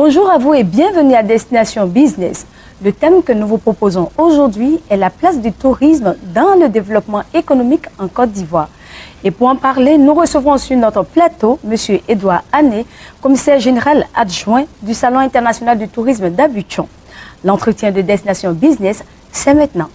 Bonjour à vous et bienvenue à Destination Business. Le thème que nous vous proposons aujourd'hui est la place du tourisme dans le développement économique en Côte d'Ivoire. Et pour en parler, nous recevons sur notre plateau M. Edouard Ané, commissaire général adjoint du Salon international du tourisme d'Abidjan. L'entretien de Destination Business, c'est maintenant.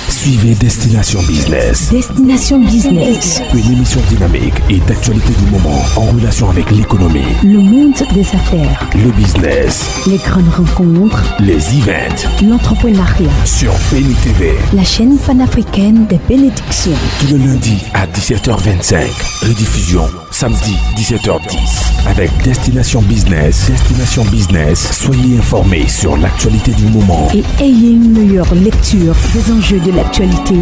Suivez Destination Business. Destination Business. Une émission dynamique et d'actualité du moment en relation avec l'économie, le monde des affaires, le business, les grandes rencontres, les events, l'entrepreneuriat. Sur Béni TV, la chaîne panafricaine des bénédictions. Tout le lundi à 17h25. Rediffusion samedi 17h10. Avec Destination Business. Destination Business. Soyez informés sur l'actualité du moment. Et ayez une meilleure lecture des enjeux de l'actualité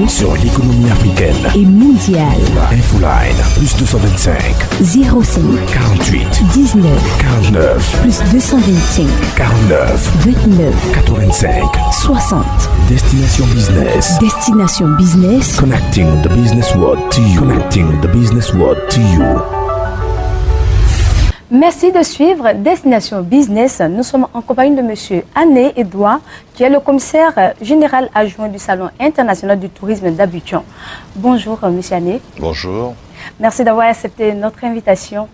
sur l'économie africaine et mondiale. Infoline, plus 225 05 48 19 49 plus 225 49 29 85 60. Destination Business. Destination Business. Connecting the business world to you. Connecting the business world to you. Merci de suivre Destination Business. Nous sommes en compagnie de M. Ané Edouard, qui est le commissaire général adjoint du Salon international du tourisme d'Abidjan. Bonjour, M. Ané. Bonjour. Merci d'avoir accepté notre invitation.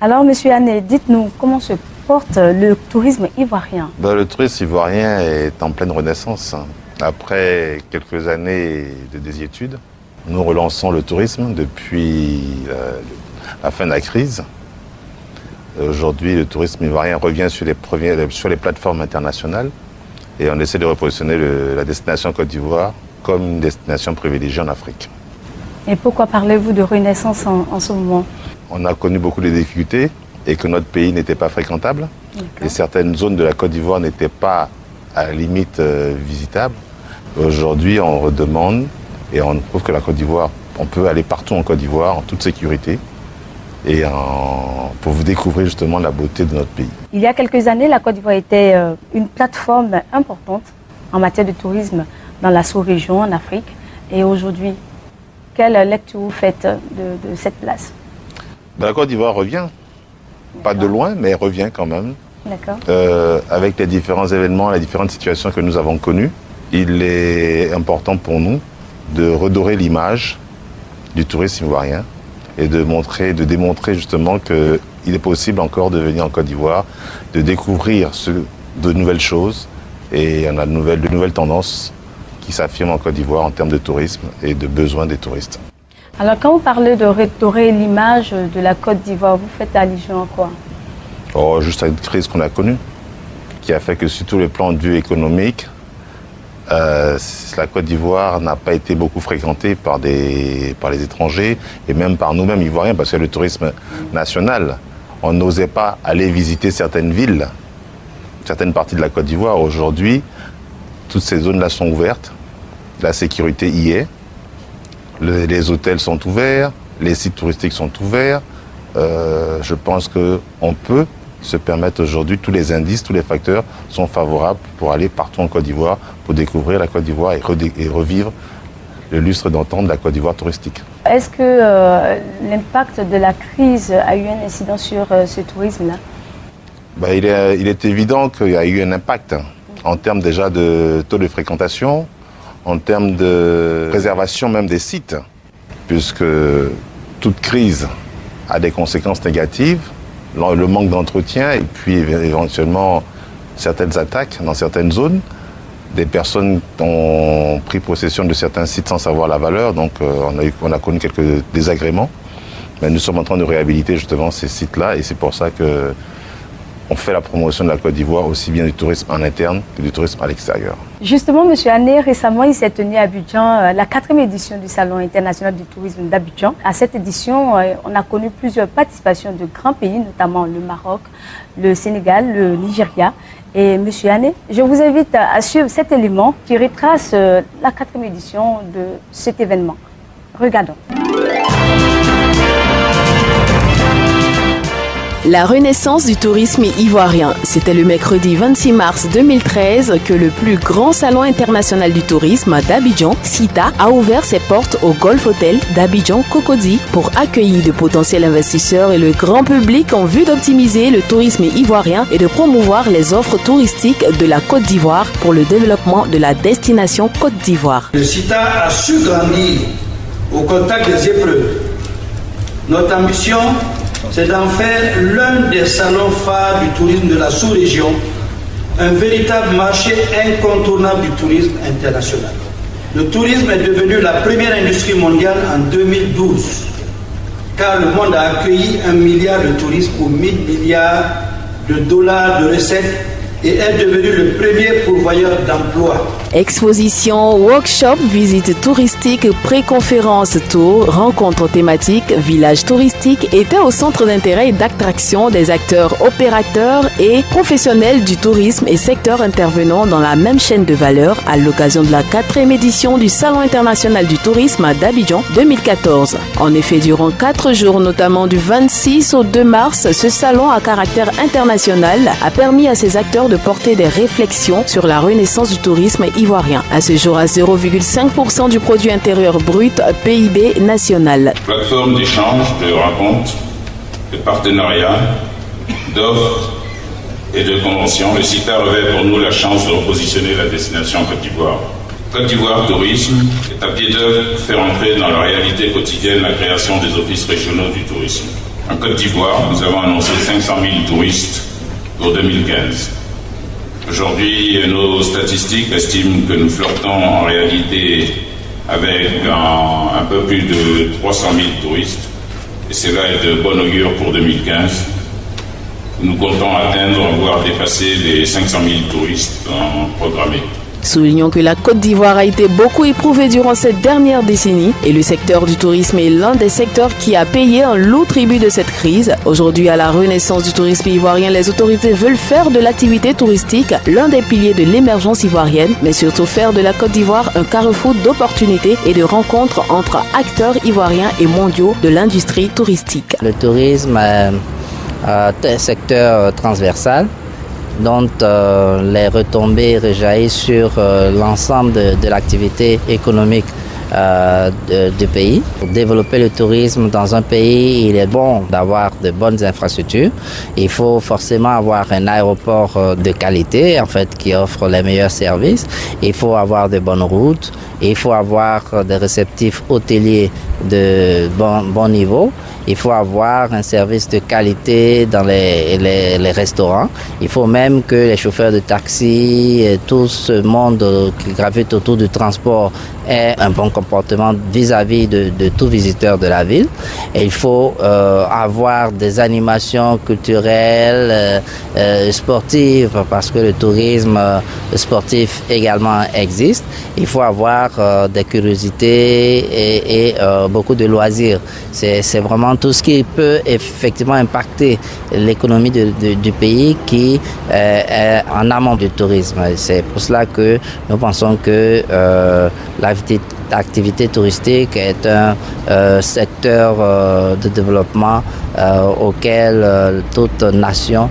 Alors, M. Ané, dites-nous, comment se porte le tourisme ivoirien? Le tourisme ivoirien est en pleine renaissance. Après quelques années de désuétude, nous relançons le tourisme depuis la fin de la crise. Aujourd'hui, le tourisme ivoirien revient sur les plateformes internationales et on essaie de repositionner la destination Côte d'Ivoire comme une destination privilégiée en Afrique. Et pourquoi parlez-vous de renaissance en ce moment? On a connu beaucoup de difficultés et que notre pays n'était pas fréquentable. Et certaines zones de la Côte d'Ivoire n'étaient pas à la limite visitables. Aujourd'hui, on redemande et on trouve que la Côte d'Ivoire, on peut aller partout en Côte d'Ivoire en toute sécurité. Et pour vous découvrir justement la beauté de notre pays. Il y a quelques années, la Côte d'Ivoire était une plateforme importante en matière de tourisme dans la sous-région, en Afrique. Et aujourd'hui, quelle lecture vous faites de cette place? La Côte d'Ivoire revient, pas de loin, mais elle revient quand même. D'accord. Avec les différents événements, les différentes situations que nous avons connues, il est important pour nous de redorer l'image du tourisme ivoirien et de démontrer justement qu'il est possible encore de venir en Côte d'Ivoire, de découvrir de nouvelles choses. Et on a de nouvelles tendances qui s'affirment en Côte d'Ivoire en termes de tourisme et de besoins des touristes. Alors quand vous parlez de redorer l'image de la Côte d'Ivoire, vous faites allusion à quoi? Juste à une crise qu'on a connue, qui a fait que sur tous les plans de vue économique, la Côte d'Ivoire n'a pas été beaucoup fréquentée par les étrangers et même par nous-mêmes Ivoiriens, parce que le tourisme national, on n'osait pas aller visiter certaines villes, certaines parties de la Côte d'Ivoire. Aujourd'hui, toutes ces zones-là sont ouvertes, la sécurité y est, les hôtels sont ouverts, les sites touristiques sont ouverts. Je pense qu'on peut se permettre aujourd'hui, tous les indices, tous les facteurs sont favorables pour aller partout en Côte d'Ivoire, pour découvrir la Côte d'Ivoire et revivre le lustre d'antan de la Côte d'Ivoire touristique. Est-ce que l'impact de la crise a eu un incident sur ce tourisme-là? Il est évident qu'il y a eu un impact en termes déjà de taux de fréquentation, en termes de préservation même des sites, puisque toute crise a des conséquences négatives. Le manque d'entretien et puis éventuellement certaines attaques dans certaines zones. Des personnes ont pris possession de certains sites sans savoir la valeur, donc on a connu quelques désagréments. Mais nous sommes en train de réhabiliter justement ces sites-là et c'est pour ça qu'on fait la promotion de la Côte d'Ivoire aussi bien du tourisme en interne que du tourisme à l'extérieur. Justement, M. Ané, récemment, il s'est tenu à Abidjan la 4e édition du Salon international du tourisme d'Abidjan. À cette édition, on a connu plusieurs participations de grands pays, notamment le Maroc, le Sénégal, le Nigeria. Et M. Ané, je vous invite à suivre cet élément qui retrace la 4e édition de cet événement. Regardons. La renaissance du tourisme ivoirien. C'était le mercredi 26 mars 2013 que le plus grand salon international du tourisme d'Abidjan, CITA, a ouvert ses portes au Golf Hotel d'Abidjan Cocody pour accueillir de potentiels investisseurs et le grand public en vue d'optimiser le tourisme ivoirien et de promouvoir les offres touristiques de la Côte d'Ivoire pour le développement de la destination Côte d'Ivoire. Le CITA a su grandir au contact des épreuves. Notre ambition, c'est d'en faire l'un des salons phares du tourisme de la sous-région, un véritable marché incontournable du tourisme international. Le tourisme est devenu la première industrie mondiale en 2012, car le monde a accueilli 1 milliard de touristes pour 1 000 milliards de dollars de recettes et est devenu le premier pourvoyeur d'emplois. Exposition, workshop, visites touristiques, pré-conférences, tours, rencontres thématiques, villages touristiques étaient au centre d'intérêt et d'attraction des acteurs opérateurs et professionnels du tourisme et secteurs intervenant dans la même chaîne de valeur à l'occasion de la 4e édition du Salon international du tourisme d'Abidjan 2014. En effet, durant 4 jours, notamment du 26 au 2 mars, ce salon à caractère international a permis à ses acteurs de porter des réflexions sur la renaissance du tourisme ivoirien. À ce jour, à 0,5% du produit intérieur brut PIB national. Plateforme d'échange, de rencontres, de partenariats, d'offres et de conventions, le CITA revêt pour nous la chance de repositionner la destination Côte d'Ivoire. Côte d'Ivoire Tourisme est à pied d'œuvre pour faire entrer dans la réalité quotidienne la création des offices régionaux du tourisme. En Côte d'Ivoire, nous avons annoncé 500 000 touristes pour 2015. Aujourd'hui, nos statistiques estiment que nous flirtons en réalité avec un peu plus de 300 000 touristes. Et cela est de bon augure pour 2015. Nous comptons atteindre, voire dépasser les 500 000 touristes programmés. Soulignons que la Côte d'Ivoire a été beaucoup éprouvée durant cette dernière décennie et le secteur du tourisme est l'un des secteurs qui a payé un lourd tribut de cette crise. Aujourd'hui, à la renaissance du tourisme ivoirien, les autorités veulent faire de l'activité touristique l'un des piliers de l'émergence ivoirienne, mais surtout faire de la Côte d'Ivoire un carrefour d'opportunités et de rencontres entre acteurs ivoiriens et mondiaux de l'industrie touristique. Le tourisme est un secteur transversal dont les retombées rejaillissent sur l'ensemble de l'activité économique du pays. Pour développer le tourisme dans un pays, il est bon d'avoir de bonnes infrastructures. Il faut forcément avoir un aéroport de qualité, en fait, qui offre les meilleurs services. Il faut avoir de bonnes routes. Il faut avoir des réceptifs hôteliers de bon niveau. Il faut avoir un service de qualité dans les restaurants. Il faut même que les chauffeurs de taxi et tout ce monde qui gravite autour du transport ait un bon comportement vis-à-vis de tout visiteur de la ville. Et il faut avoir des animations culturelles, sportives, parce que le tourisme sportif également existe. Il faut avoir des curiosités et beaucoup de loisirs. C'est vraiment tout ce qui peut effectivement impacter l'économie du pays qui est en amont du tourisme. C'est pour cela que nous pensons que l'activité touristique est un secteur de développement auquel toute nation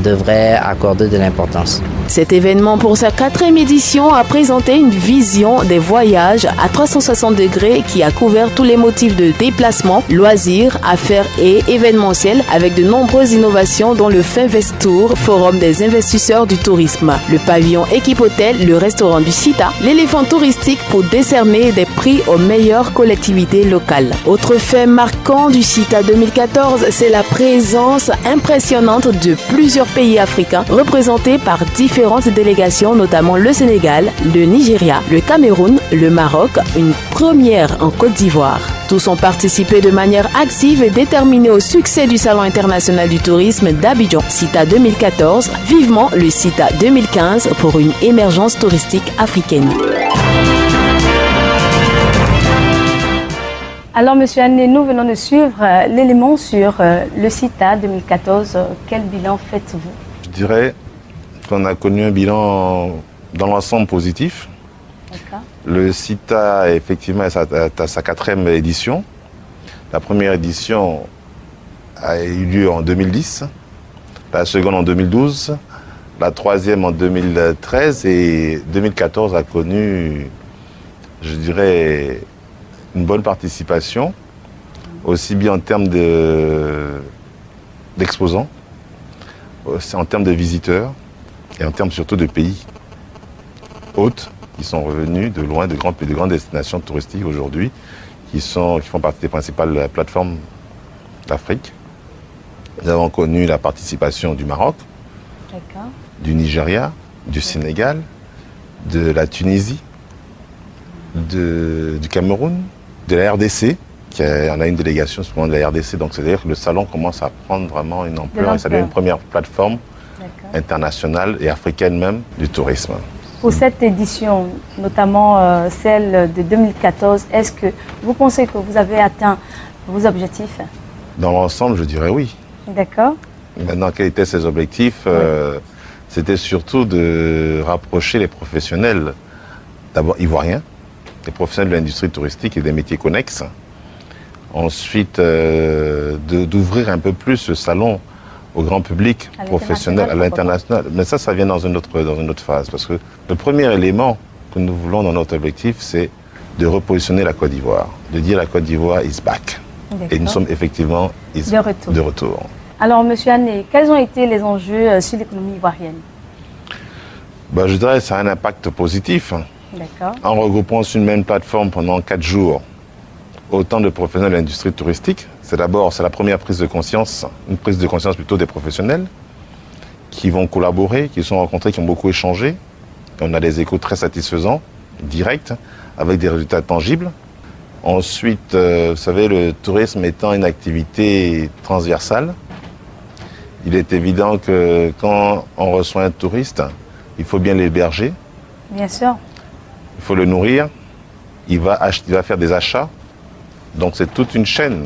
devrait accorder de l'importance. Cet événement, pour sa 4e édition, a présenté une vision des voyages à 360 degrés qui a couvert tous les motifs de déplacement, loisirs, affaires et événementiels avec de nombreuses innovations dont le Finvest Tour, forum des investisseurs du tourisme, le pavillon Équipe Hôtel, le restaurant du CITA, l'éléphant touristique pour décerner des prix aux meilleures collectivités locales. Autre fait marquant du CITA 2014, c'est la présence impressionnante de plusieurs pays africains représentés par différentes délégations, notamment le Sénégal, le Nigeria, le Cameroun, le Maroc, une première en Côte d'Ivoire. Tous ont participé de manière active et déterminée au succès du Salon international du tourisme d'Abidjan, CITA 2014, vivement le CITA 2015 pour une émergence touristique africaine. Alors, Monsieur Anné, nous venons de suivre l'élément sur le CITA 2014. Quel bilan faites-vous? Je dirais qu'on a connu un bilan dans l'ensemble positif. Le CITA, effectivement, est à sa 4e édition. La première édition a eu lieu en 2010, la seconde en 2012, la troisième en 2013 et 2014 a connu, je dirais, une bonne participation, aussi bien en termes d'exposants, aussi en termes de visiteurs et en termes surtout de pays hôtes qui sont revenus de loin, de grandes destinations touristiques aujourd'hui, qui font partie des principales plateformes d'Afrique. Nous avons connu la participation du Maroc, du Nigeria, du Sénégal, de la Tunisie, du Cameroun, de la RDC. On a une délégation souvent de la RDC, donc c'est-à-dire que le salon commence à prendre vraiment une ampleur et ça devient une première plateforme internationale et africaine même du tourisme. Pour cette édition, notamment celle de 2014, est-ce que vous pensez que vous avez atteint vos objectifs? Dans l'ensemble, je dirais oui. D'accord. Maintenant, quels étaient ces objectifs? C'était surtout de rapprocher les professionnels, d'abord ivoiriens, les professionnels de l'industrie touristique et des métiers connexes. Ensuite, d'ouvrir un peu plus ce salon au grand public professionnel, à l'international. Mais ça vient dans une autre phase. Parce que le premier élément que nous voulons dans notre objectif, c'est de repositionner la Côte d'Ivoire. De dire la Côte d'Ivoire is back. Et nous sommes effectivement de retour. Alors, M. Ané, quels ont été les enjeux sur l'économie ivoirienne? Je dirais que ça a un impact positif. D'accord. En regroupant sur une même plateforme pendant 4 jours, autant de professionnels de l'industrie touristique. C'est la première prise de conscience, une prise de conscience plutôt des professionnels qui vont collaborer, qui se sont rencontrés, qui ont beaucoup échangé. On a des échos très satisfaisants, directs, avec des résultats tangibles. Ensuite, vous savez, le tourisme étant une activité transversale, il est évident que quand on reçoit un touriste, il faut bien l'héberger. Bien sûr. Il faut le nourrir. Il va faire des achats. Donc c'est toute une chaîne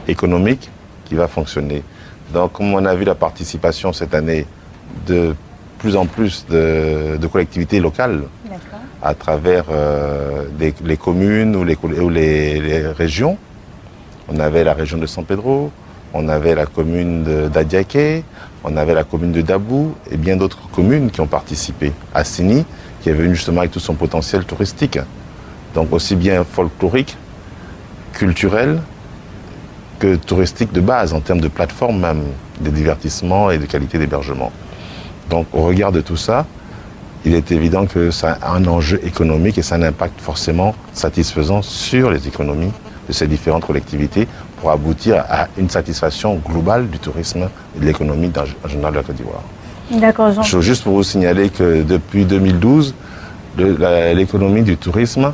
économique qui va fonctionner. Donc comme on a vu la participation cette année de plus en plus de collectivités locales à travers les communes ou les régions. On avait la région de San Pedro, on avait la commune d'Adiaké, on avait la commune de Dabou et bien d'autres communes qui ont participé. Assini, qui est venu justement avec tout son potentiel touristique. Donc aussi bien folklorique, culturel que touristique de base en termes de plateforme même, de divertissement et de qualité d'hébergement. Donc au regard de tout ça, il est évident que ça a un enjeu économique et ça a un impact forcément satisfaisant sur les économies de ces différentes collectivités pour aboutir à une satisfaction globale du tourisme et de l'économie en général de la Côte d'Ivoire. D'accord, Jean. Juste pour vous signaler que depuis 2012, l'économie du tourisme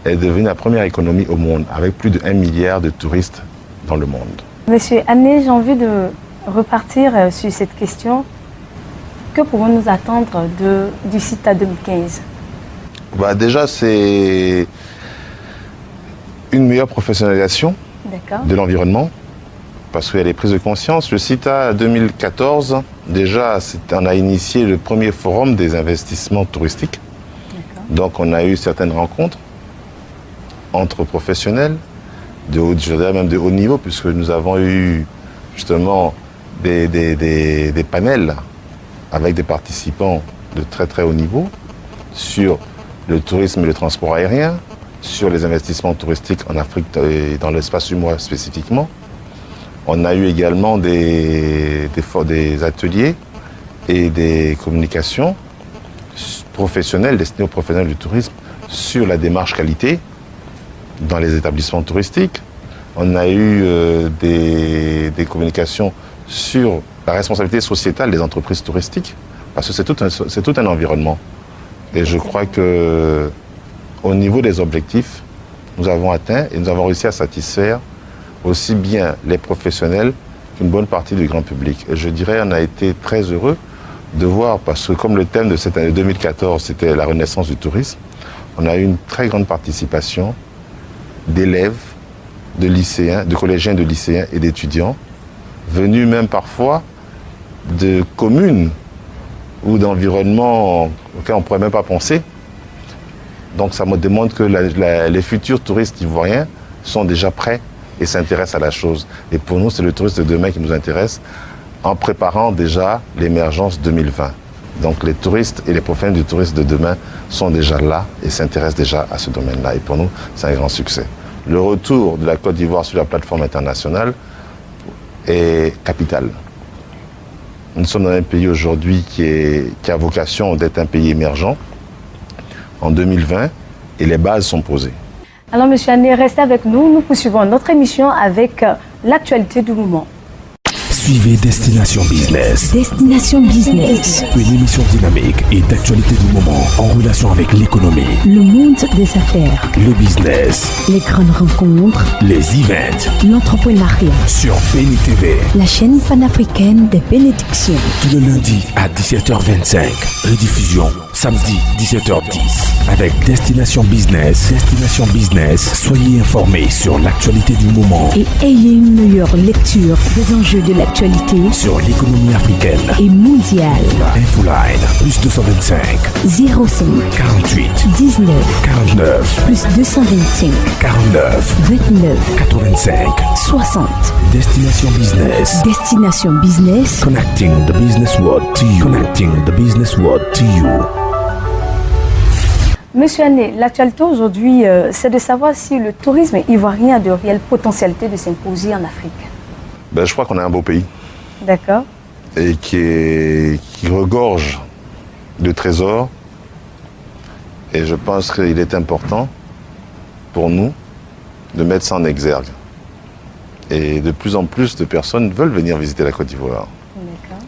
est devenue la première économie au monde, avec plus de 1 milliard de touristes dans le monde. Monsieur Ané, j'ai envie de repartir sur cette question. Que pouvons-nous attendre du CITA 2015? Déjà, c'est une meilleure professionnalisation de l'environnement, parce qu'il y a des prises de conscience. Le CITA 2014, déjà, on a initié le premier forum des investissements touristiques. Donc, on a eu certaines rencontres entre professionnels, je dirais même de haut niveau, puisque nous avons eu justement des panels avec des participants de très très haut niveau sur le tourisme et le transport aérien, sur les investissements touristiques en Afrique et dans l'espace humois spécifiquement. On a eu également des ateliers et des communications professionnelles destinées aux professionnels du tourisme sur la démarche qualité dans les établissements touristiques. On a eu des communications sur la responsabilité sociétale des entreprises touristiques, parce que c'est tout un environnement. Et je crois qu'au niveau des objectifs, nous avons atteint et nous avons réussi à satisfaire aussi bien les professionnels qu'une bonne partie du grand public. Et je dirais on a été très heureux de voir, parce que comme le thème de cette année 2014, c'était la renaissance du tourisme, on a eu une très grande participation d'élèves, de lycéens, de collégiens, de lycéens et d'étudiants, venus même parfois de communes ou d'environnements auxquels on ne pourrait même pas penser. Donc ça me démontre que les futurs touristes ivoiriens sont déjà prêts et s'intéresse à la chose. Et pour nous, c'est le tourisme de demain qui nous intéresse en préparant déjà l'émergence 2020. Donc les touristes et les professionnels du tourisme de demain sont déjà là et s'intéressent déjà à ce domaine-là. Et pour nous, c'est un grand succès. Le retour de la Côte d'Ivoire sur la plateforme internationale est capital. Nous sommes dans un pays aujourd'hui qui a vocation d'être un pays émergent en 2020 et les bases sont posées. Alors, M. Ané, restez avec nous. Nous poursuivons notre émission avec l'actualité du moment. Suivez Destination Business. Destination Business. Une émission dynamique et d'actualité du moment en relation avec l'économie, Le monde des affaires. le business, Les grandes rencontres. les events L'entrepreneuriat. sur Béni TV. La chaîne panafricaine des bénédictions. Tout le lundi à 17h25. Rediffusion samedi 17h10. Avec Destination Business. Destination Business. Soyez informés sur l'actualité du moment Et ayez une meilleure lecture des enjeux de l'actualité sur l'économie africaine. et mondiale. Infoline plus 225 05 48 19 49 plus 225 49 29 85. 60. Destination Business. Destination Business. Connecting the business world to you. Connecting the business world to you. Monsieur Ané, l'actualité aujourd'hui, c'est de savoir si le tourisme ivoirien a de réelles potentialités de s'imposer en Afrique. Je crois qu'on a un beau pays D'accord. et qui regorge de trésors. Et je pense qu'il est important pour nous de mettre ça en exergue. Et de plus en plus de personnes veulent venir visiter la Côte d'Ivoire. D'accord.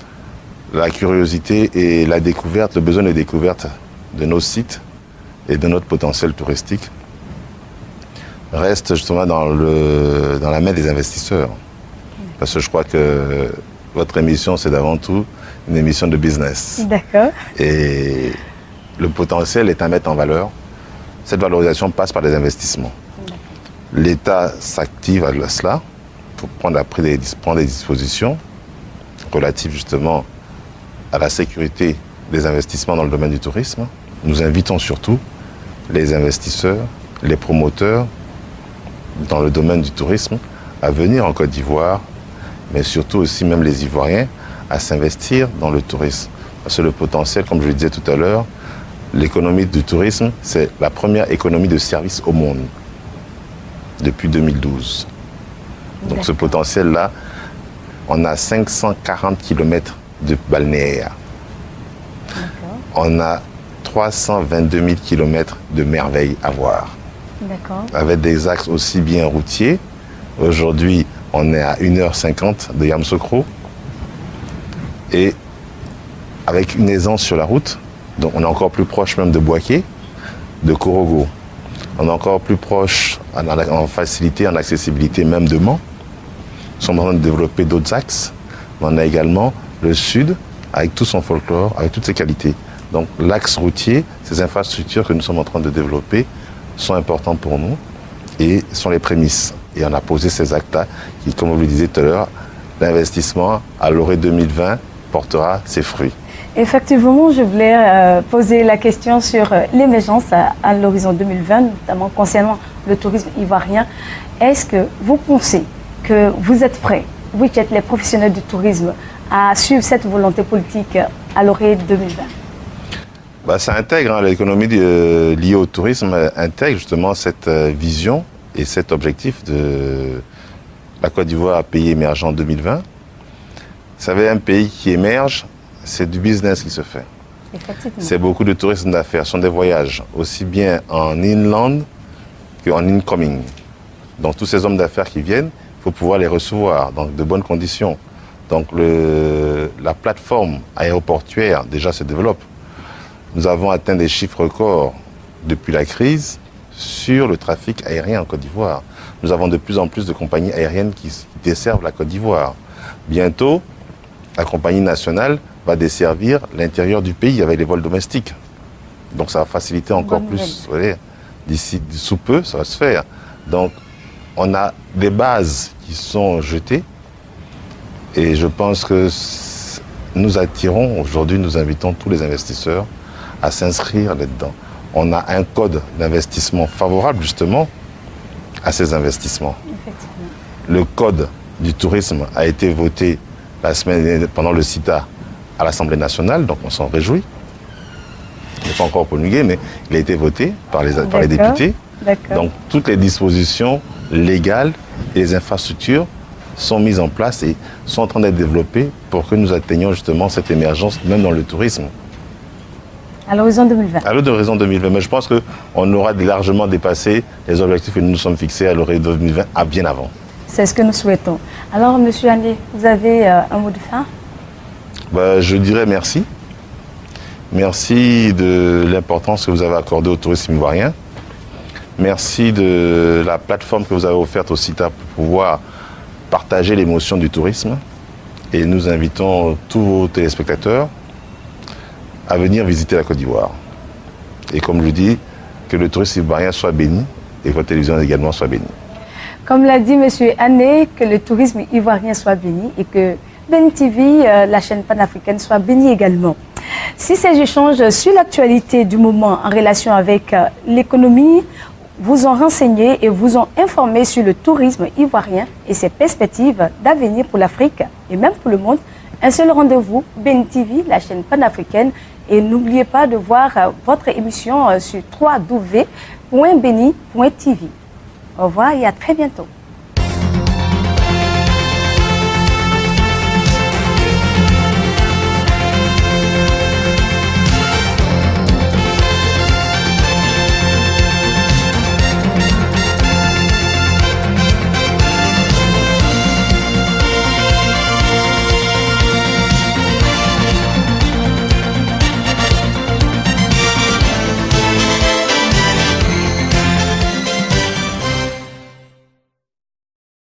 La curiosité et la découverte, le besoin de découverte de nos sites et de notre potentiel touristique reste justement dans la main des investisseurs. Parce que je crois que votre émission, c'est d'avant tout une émission de business. D'accord. Et le potentiel est à mettre en valeur. Cette valorisation passe par des investissements. L'État s'active à cela pour prendre des dispositions relatives justement à la sécurité des investissements dans le domaine du tourisme. Nous invitons surtout les investisseurs, les promoteurs dans le domaine du tourisme à venir en Côte d'Ivoire, mais surtout aussi même les Ivoiriens à s'investir dans le tourisme. Parce que le potentiel, comme je le disais tout à l'heure, l'économie du tourisme, c'est la première économie de service au monde depuis 2012. Donc ce potentiel-là, on a 540 km de balnéaire. On a 322 000 km de merveilles à voir. D'accord. Avec des axes aussi bien routiers. Aujourd'hui, on est à 1h50 de Yamoussoukro. Et avec une aisance sur la route, donc on est encore plus proche même de Bouaké, de Korogo. On est encore plus proche en facilité, en accessibilité même de Mans. Nous sommes en train de développer d'autres axes. Mais on a également le sud, avec tout son folklore, avec toutes ses qualités. Donc l'axe routier, ces infrastructures que nous sommes en train de développer sont importantes pour nous et sont les prémices. Et on a posé ces actes-là qui, comme vous le disiez tout à l'heure, l'investissement à l'orée 2020 portera ses fruits. Effectivement, je voulais poser la question sur l'émergence à l'horizon 2020, notamment concernant le tourisme ivoirien. Est-ce que vous pensez que vous êtes prêts, vous qui êtes les professionnels du tourisme, à suivre cette volonté politique à l'orée 2020 ? Ça intègre, l'économie liée au tourisme intègre justement cette vision et cet objectif de la Côte d'Ivoire pays émergent 2020. Vous savez, un pays qui émerge, c'est du business qui se fait. C'est beaucoup de tourisme d'affaires, ce sont des voyages, aussi bien en inland qu'en incoming. Donc tous ces hommes d'affaires qui viennent, il faut pouvoir les recevoir dans de bonnes conditions. Donc la plateforme aéroportuaire déjà se développe. Nous avons atteint des chiffres records depuis la crise sur le trafic aérien en Côte d'Ivoire. Nous avons de plus en plus de compagnies aériennes qui desservent la Côte d'Ivoire. Bientôt, la compagnie nationale va desservir l'intérieur du pays avec les vols domestiques. Donc ça va faciliter encore plus. Vous voyez, d'ici sous peu, ça va se faire. Donc on a des bases qui sont jetées et je pense que nous attirons, aujourd'hui nous invitons tous les investisseurs à s'inscrire là-dedans. On a un code d'investissement favorable justement à ces investissements. Effectivement. le code du tourisme a été voté la semaine pendant le CITA à l'Assemblée nationale, donc on s'en réjouit. Il n'est pas encore promulgué, mais il a été voté par les députés. Donc toutes les dispositions légales et les infrastructures sont mises en place et sont en train d'être développées pour que nous atteignions justement cette émergence, même dans le tourisme. À l'horizon 2020. À l'horizon 2020, mais je pense qu'on aura largement dépassé les objectifs que nous nous sommes fixés à l'horizon 2020 bien avant. C'est ce que nous souhaitons. Alors, M. Ané, vous avez un mot de fin? Je dirais merci. Merci de l'importance que vous avez accordée au tourisme ivoirien. Merci de la plateforme que vous avez offerte au CITA pour pouvoir partager l'émotion du tourisme. Et nous invitons tous vos téléspectateurs à venir visiter la Côte d'Ivoire. Et comme je dis, que le tourisme ivoirien soit béni et que votre télévision également soit bénie. Comme l'a dit M. Ané, que le tourisme ivoirien soit béni et que Ben TV, la chaîne panafricaine, soit bénie également. Si ces échanges sur l'actualité du moment en relation avec l'économie vous ont renseigné et vous ont informé sur le tourisme ivoirien et ses perspectives d'avenir pour l'Afrique et même pour le monde, un seul rendez-vous, Ben TV, la chaîne panafricaine. Et n'oubliez pas de voir votre émission sur www.beni.tv. Au revoir et à très bientôt.